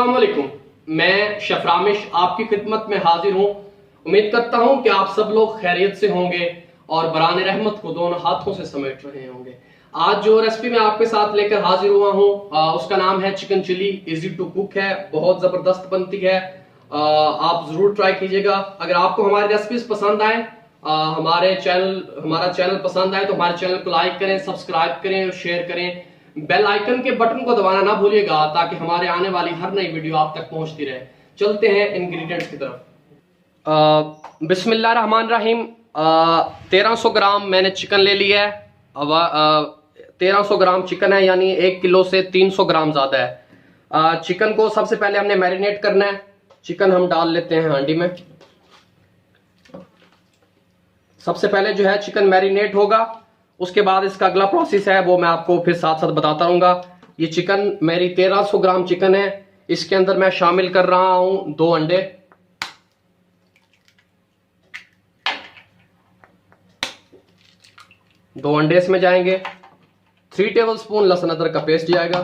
अस्सलाम वालेकुम। मैं शेफ रामिश आपकी खिदमत में हाजिर हूँ। उम्मीद करता हूँ कि आप सब लोग खैरियत से होंगे और बरान रहमत को दोनों हाथों से समेट रहे होंगे। आज जो रेसिपी मैं आपके साथ लेकर हाजिर हुआ हूँ उसका नाम है chicken chilli. Easy to cook है, बहुत जबरदस्त बनती है। आप जरूर ट्राई कीजिएगा। अगर आपको हमारी रेसिपीज पसंद आए, हमारा चैनल पसंद आए तो हमारे चैनल को लाइक करें, सब्सक्राइब करें और शेयर करें। बेल आइकन के बटन को दबाना ना भूलिएगा ताकि हमारे आने वाली हर नई वीडियो आप तक पहुंचती रहे। चलते हैं इंग्रेडिएंट्स की तरफ। बिस्मिल्लाह रहमान रहीम। 1300 ग्राम मैंने चिकन ले लिया है। 1300 ग्राम चिकन है, यानी 1 किलो से 300 ग्राम ज्यादा है। चिकन को सबसे पहले हमने मैरिनेट करना है। चिकन हम डाल लेते हैं हांडी में। सबसे पहले जो है चिकन मैरिनेट होगा, उसके बाद इसका अगला प्रोसेस है वो मैं आपको फिर साथ साथ बताता रहूंगा। ये चिकन मेरी 1300 ग्राम चिकन है। इसके अंदर मैं शामिल कर रहा हूं 2 अंडे, 2 अंडे इसमें जाएंगे। 3 टेबलस्पून लहसुन अदरक का पेस्ट जाएगा।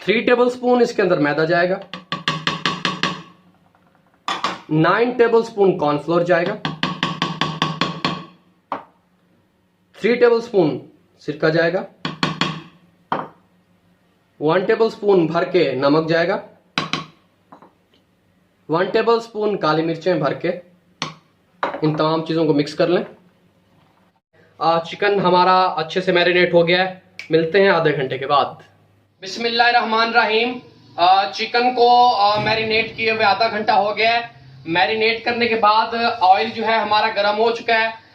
3 टेबलस्पून इसके अंदर मैदा जाएगा। 9 टेबलस्पून कॉर्नफ्लोर जाएगा। 3 टेबलस्पून सिरका जाएगा। 1 टेबलस्पून भर के नमक जाएगा। 1 टेबलस्पून काली मिर्चें भर के। इन तमाम चीजों को मिक्स कर लें। चिकन हमारा अच्छे से मैरिनेट हो गया है। मिलते हैं आधे घंटे के बाद। बिस्मिल्लाहिर्रहमानिर्रहीम। चिकन को मैरिनेट किए हुए आधा घंटा हो गया है। मैरिनेट करने के बाद ऑयल जो है हमारा गर्म हो चुका है।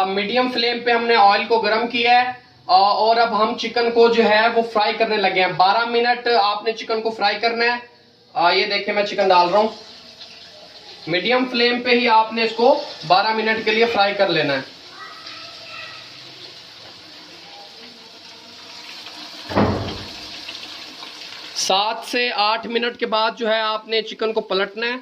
मीडियम फ्लेम पे हमने ऑयल को गर्म किया है और अब हम चिकन को जो है वो फ्राई करने लगे हैं। 12 मिनट आपने चिकन को फ्राई करना है। ये देखिए मैं चिकन डाल रहा हूं। मीडियम फ्लेम पे ही आपने इसको 12 मिनट के लिए फ्राई कर लेना है। सात से 8 मिनट के बाद जो है आपने चिकन को पलटना है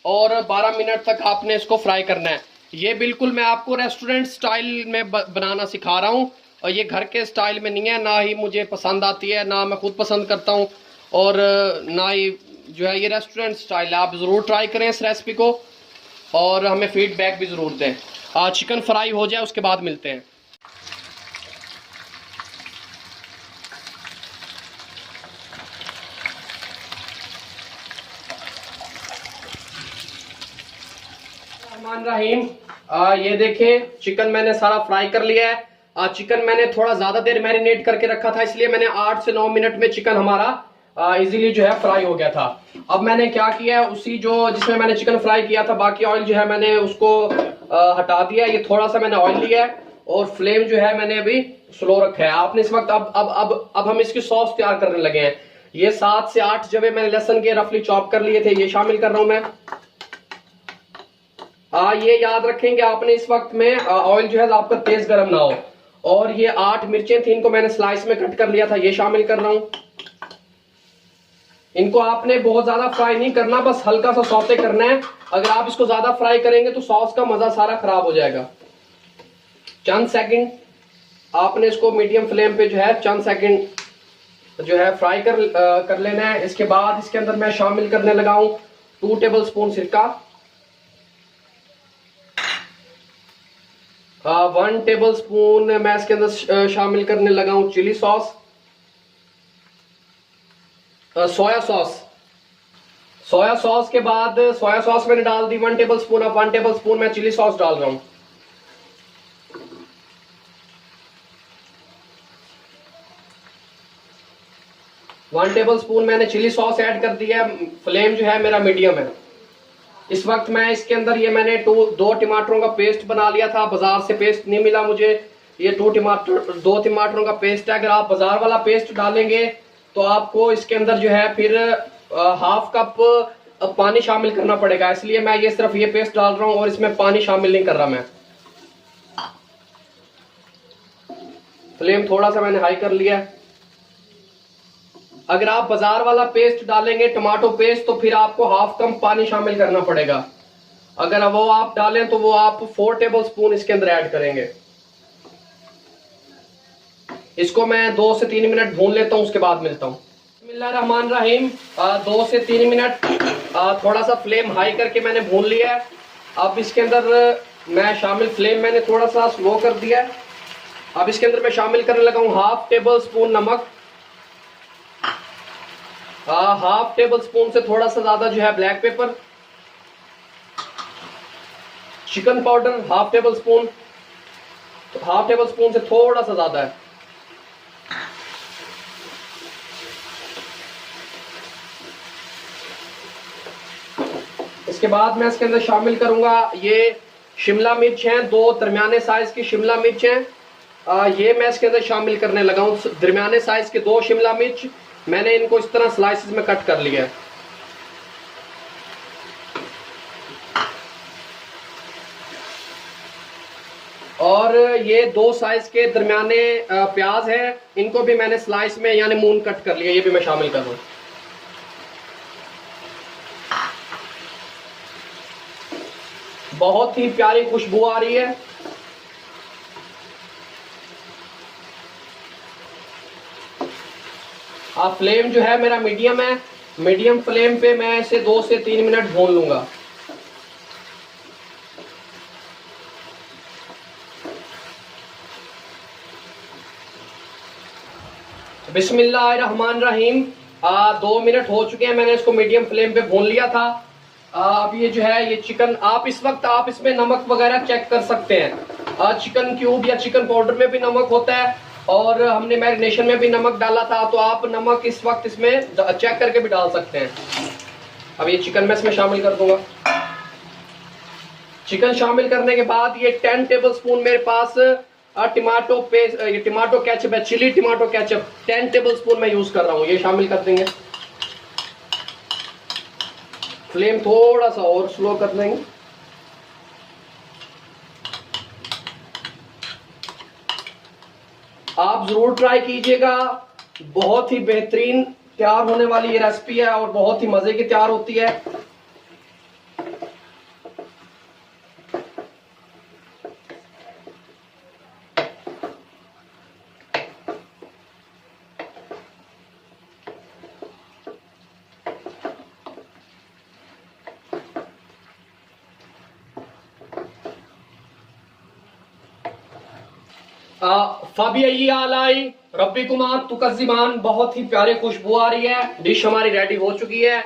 और 12 मिनट तक आपने इसको फ्राई करना है। ये बिल्कुल मैं आपको रेस्टोरेंट स्टाइल में बनाना सिखा रहा हूँ और ये घर के स्टाइल में नहीं है। ना ही मुझे पसंद आती है, ना मैं खुद पसंद करता हूँ और ना ही जो है ये रेस्टोरेंट स्टाइल है। आप ज़रूर ट्राई करें इस रेसिपी को और हमें फीडबैक भी ज़रूर दें। चिकन फ्राई हो जाए उसके बाद मिलते हैं। रहीम, ये देखें चिकन मैंने सारा फ्राई कर लिया है। चिकन मैंने थोड़ा ज्यादा देर मैरिनेट करके रखा था, इसलिए मैंने 8 से 9 मिनट में चिकन हमारा इजीली जो है फ्राई हो गया था। अब मैंने क्या किया है, उसी जो जिसमें मैंने चिकन फ्राई किया था बाकी ऑयल जो है मैंने उसको हटा दिया। ये थोड़ा सा मैंने ऑयल लिया है और फ्लेम जो है मैंने अभी स्लो रखा है। आपने इस वक्त अब हम इसकी सॉस तैयार करने लगे हैं। ये 7 से 8 जबे मैंने लहसुन के रफली चॉप कर लिए थे, ये शामिल कर रहा हूं मैं। ये याद रखेंगे आपने इस वक्त में ऑयल जो है आपका तेज गर्म ना हो। और ये 8 मिर्चें थी, इनको मैंने स्लाइस में कट कर लिया था, ये शामिल कर रहा हूं। इनको आपने बहुत ज्यादा फ्राई नहीं करना, बस हल्का सा सौते करना है। अगर आप इसको ज्यादा फ्राई करेंगे तो सॉस का मजा सारा खराब हो जाएगा। चंद सेकंड आपने इसको मीडियम फ्लेम पे जो है चंद सेकंड जो है फ्राई कर लेना है। इसके बाद इसके अंदर मैं शामिल करने लगा हूं 2 टेबलस्पून सिरका, 1 टेबलस्पून मैं इसके अंदर शामिल करने लगा हूं चिली सॉस, सोया सॉस के बाद सोया सॉस मैंने डाल दी 1 टेबलस्पून। अब 1 टेबलस्पून मैं चिली सॉस डाल रहा हूं। वन टेबलस्पून मैंने चिली सॉस ऐड कर दिया। फ्लेम जो है मेरा मीडियम है। इस वक्त मैं इसके अंदर ये मैंने 2 टमाटरों का पेस्ट बना लिया था, बाजार से पेस्ट नहीं मिला मुझे। ये 2 टमाटरों का पेस्ट है। अगर आप बाजार वाला पेस्ट डालेंगे तो आपको इसके अंदर जो है फिर ½ कप पानी शामिल करना पड़ेगा, इसलिए मैं ये सिर्फ ये पेस्ट डाल रहा हूं और इसमें पानी शामिल नहीं कर रहा मैं। फ्लेम थोड़ा सा मैंने हाई कर लिया। अगर आप बाजार वाला पेस्ट डालेंगे टमाटो पेस्ट तो फिर आपको ½ कप पानी शामिल करना पड़ेगा। अगर वो आप डालें तो वो आप 4 टेबलस्पून इसके अंदर ऐड करेंगे। इसको मैं 2 से 3 मिनट भून लेता हूं, उसके बाद मिलता हूं। बिस्मिल्लाहिर्रहमानिर्रहीम। 2 से 3 मिनट थोड़ा सा फ्लेम हाई करके मैंने भून लिया है। अब इसके अंदर मैं शामिल, फ्लेम मैंने थोड़ा सा स्लो कर दिया है। अब इसके अंदर मैं शामिल करने लगा हूँ हाफ टेबल स्पून नमक, हाफ टेबल स्पून से थोड़ा सा ज्यादा जो है black pepper, chicken powder half table spoon, half table spoon से थोड़ा सा ज्यादा है। इसके बाद मैं इसके अंदर शामिल करूंगा ये शिमला मिर्च हैं, 2 दरमियाने साइज की शिमला मिर्च हैं। ये मैं इसके अंदर शामिल करने लगा हूं। दरमियाने साइज के 2 शिमला मिर्च, मैंने इनको इस तरह स्लाइसेस में कट कर लिया है। और ये 2 साइज के दरमियाने प्याज है, इनको भी मैंने स्लाइस में यानी मून कट कर लिया, ये भी मैं शामिल कर रहा हूं। बहुत ही प्यारी खुशबू आ रही है। फ्लेम जो है मेरा मीडियम है, मीडियम फ्लेम पे मैं इसे 2 से 3 मिनट भून लूंगा। बिस्मिल्लाहिर्रहमानिर्रहीम। 2 मिनट हो चुके हैं, मैंने इसको मीडियम फ्लेम पे भून लिया था। अब ये जो है ये चिकन, आप इस वक्त आप इसमें नमक वगैरह चेक कर सकते हैं। चिकन क्यूब या चिकन पाउडर में भी नमक होता है और हमने मैरिनेशन में भी नमक डाला था, तो आप नमक इस वक्त इसमें चेक करके भी डाल सकते हैं। अब ये चिकन मैं इसमें शामिल कर दूंगा। चिकन शामिल करने के बाद ये 10 टेबल स्पून मेरे पास टमाटो पेस्ट, ये टमाटो केचप है, chilli tomato ketchup 10 tablespoon मैं यूज कर रहा हूं, ये शामिल कर देंगे। फ्लेम थोड़ा सा और स्लो कर देंगे। आप जरूर ट्राई कीजिएगा, बहुत ही बेहतरीन तैयार होने वाली ये रेसिपी है और बहुत ही मजे की तैयार होती है। फबी आलाई रब्बी कुमार तुकज़िबान, बहुत ही प्यारी खुशबू आ रही है। डिश हमारी रेडी हो चुकी है।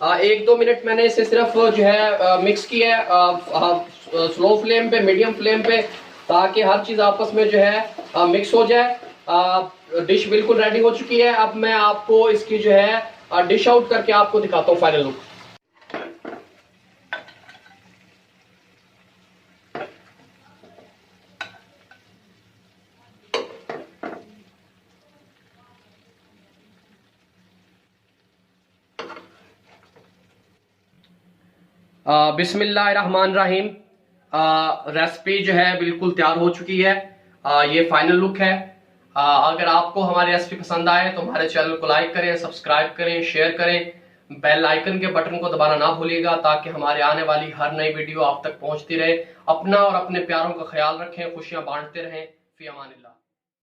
1-2 मिनट मैंने इसे सिर्फ जो है मिक्स किया है स्लो फ्लेम पे, मीडियम फ्लेम पे, ताकि हर चीज आपस में जो है मिक्स हो जाए। डिश बिल्कुल रेडी हो चुकी है। अब मैं आपको इसकी जो है डिश आउट करके आपको दिखाता हूँ फाइनल लुक। बिस्मिल्लाहिर्रहमानिर्रहीम। रेसिपी जो है बिल्कुल तैयार हो चुकी है। ये फाइनल लुक है। अगर आपको हमारी रेसिपी पसंद आए तो हमारे चैनल को लाइक करें, सब्सक्राइब करें, शेयर करें, बेल आइकन के बटन को दबाना ना भूलिएगा, ताकि हमारे आने वाली हर नई वीडियो आप तक पहुंचती रहे। अपना और अपने प्यारों का ख्याल रखें, खुशियां बांटते रहें। फी अमानिल्लाह।